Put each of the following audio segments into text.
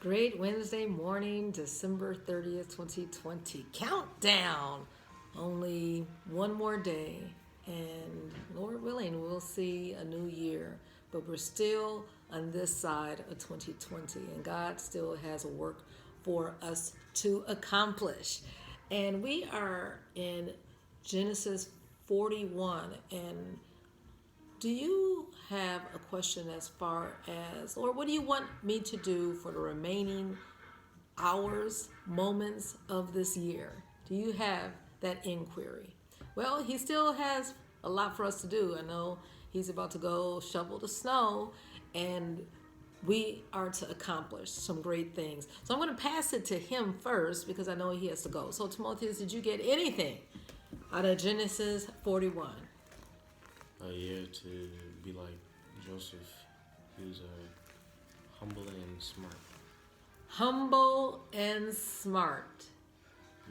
Great Wednesday morning, December 30th, 2020. Countdown. Only one more day. And Lord willing, we'll see a new year. But we're still on this side of 2020. And God still has a work for us to accomplish. And we are in Genesis 41. And do you have a question as far as, or what do you want me to do for the remaining hours, moments of this year? Do you have that inquiry? Well, he still has a lot for us to do. I know he's about to go shovel the snow, and we are to accomplish some great things. So I'm going to pass it to him first because I know he has to go. So Timotheus, did you get anything out of Genesis 41? To be like Joseph. He was humble and smart. Humble and smart.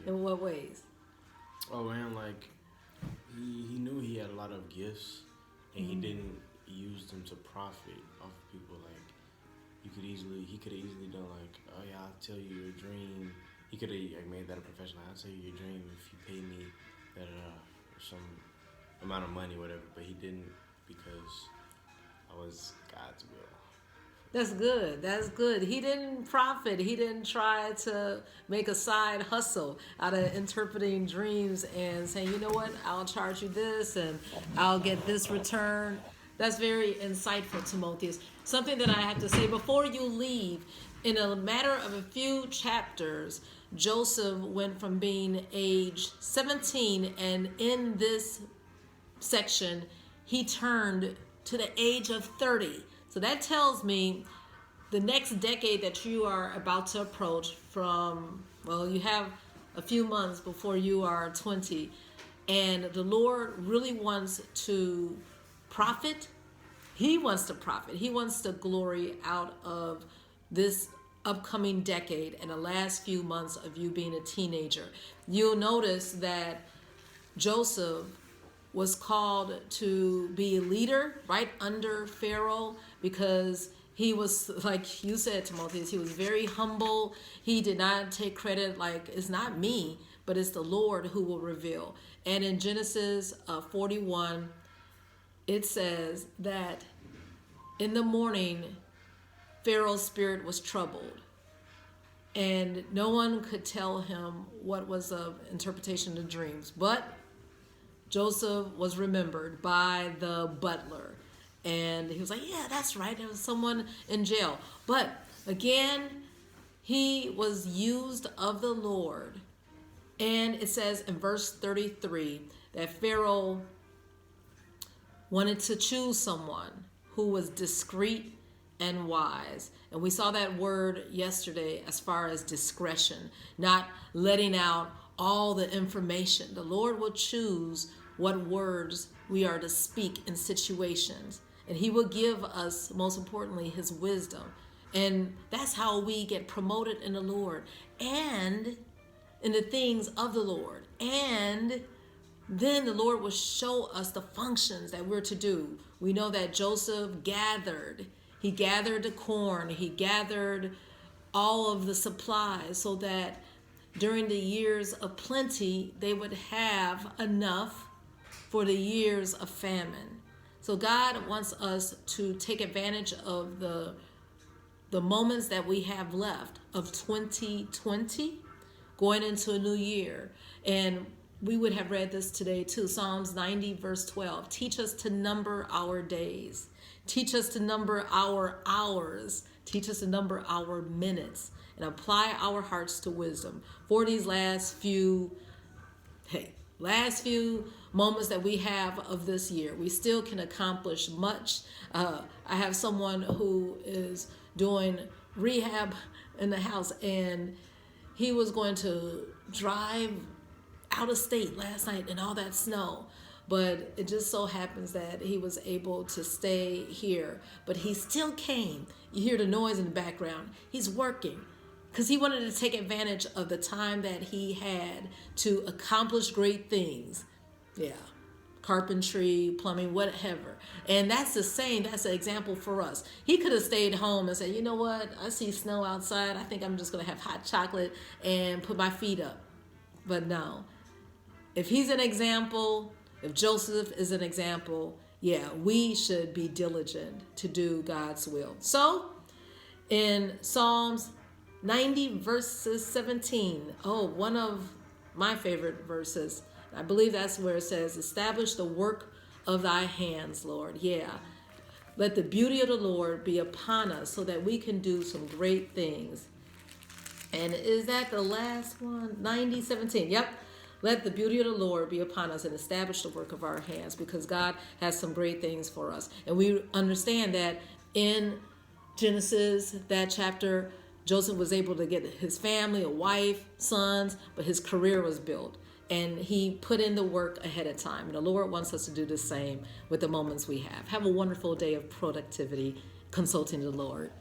Yeah. In what ways? Oh man, like he knew he had a lot of gifts, and he didn't use them to profit off of people. Like he could have easily done like, oh yeah, I'll tell you your dream. He could have made that a profession. I'll tell you your dream if you pay me that some amount of money, whatever. But he didn't, because I was God's will. That's good. That's good. He didn't profit. He didn't try to make a side hustle out of interpreting dreams and saying, you know what, I'll charge you this and I'll get this return. That's very insightful, Timotheus. Something that I have to say before you leave, in a matter of a few chapters, Joseph went from being age 17, and in this section, he turned to the age of 30. So that tells me the next decade that you are about to approach from, well, you have a few months before you are 20. And the Lord really wants to profit. He wants to profit. He wants to glory out of this upcoming decade and the last few months of you being a teenager. You'll notice that Joseph was called to be a leader right under Pharaoh because he was, like you said, Timotheus, he was very humble. He did not take credit like, it's not me, but it's the Lord who will reveal. And in Genesis 41, it says that in the morning, Pharaoh's spirit was troubled, and no one could tell him what was the interpretation of dreams. But Joseph was remembered by the butler, and he was like, yeah, that's right, there was someone in jail. But again, he was used of the Lord. And it says in verse 33 that Pharaoh wanted to choose someone who was discreet and wise. And we saw that word yesterday as far as discretion, not letting out all the information. The Lord will choose what words we are to speak in situations. And he will give us, most importantly, his wisdom. And that's how we get promoted in the Lord and in the things of the Lord. And then the Lord will show us the functions that we're to do. We know that Joseph gathered. He gathered the corn. He gathered all of the supplies so that during the years of plenty, they would have enough for the years of famine. So God wants us to take advantage of the moments that we have left of 2020 going into a new year. And we would have read this today too. Psalms 90 verse 12. Teach us to number our days. Teach us to number our hours. Teach us to number our minutes. And apply our hearts to wisdom. For these last few moments that we have of this year, we still can accomplish much. I have someone who is doing rehab in the house, and he was going to drive out of state last night in all that snow. But it just so happens that he was able to stay here. But he still came. You hear the noise in the background. He's working because he wanted to take advantage of the time that he had to accomplish great things. Yeah. carpentry, plumbing, whatever. And that's that's an example for us. He could have stayed home and said, you know what, I see snow outside. I think I'm just going to have hot chocolate and put my feet up. But no. If he's an example, if Joseph is an example, yeah, we should be diligent to do God's will. So in Psalms 90 verses 17, one of my favorite verses, I believe that's where it says, establish the work of thy hands, Lord. Yeah. Let the beauty of the Lord be upon us so that we can do some great things. And is that the last one? 90:17. Yep. Let the beauty of the Lord be upon us and establish the work of our hands, because God has some great things for us. And we understand that in Genesis, that chapter, Joseph was able to get his family, a wife, sons, but his career was built. And he put in the work ahead of time. And the Lord wants us to do the same with the moments we have. Have a wonderful day of productivity, consulting the Lord.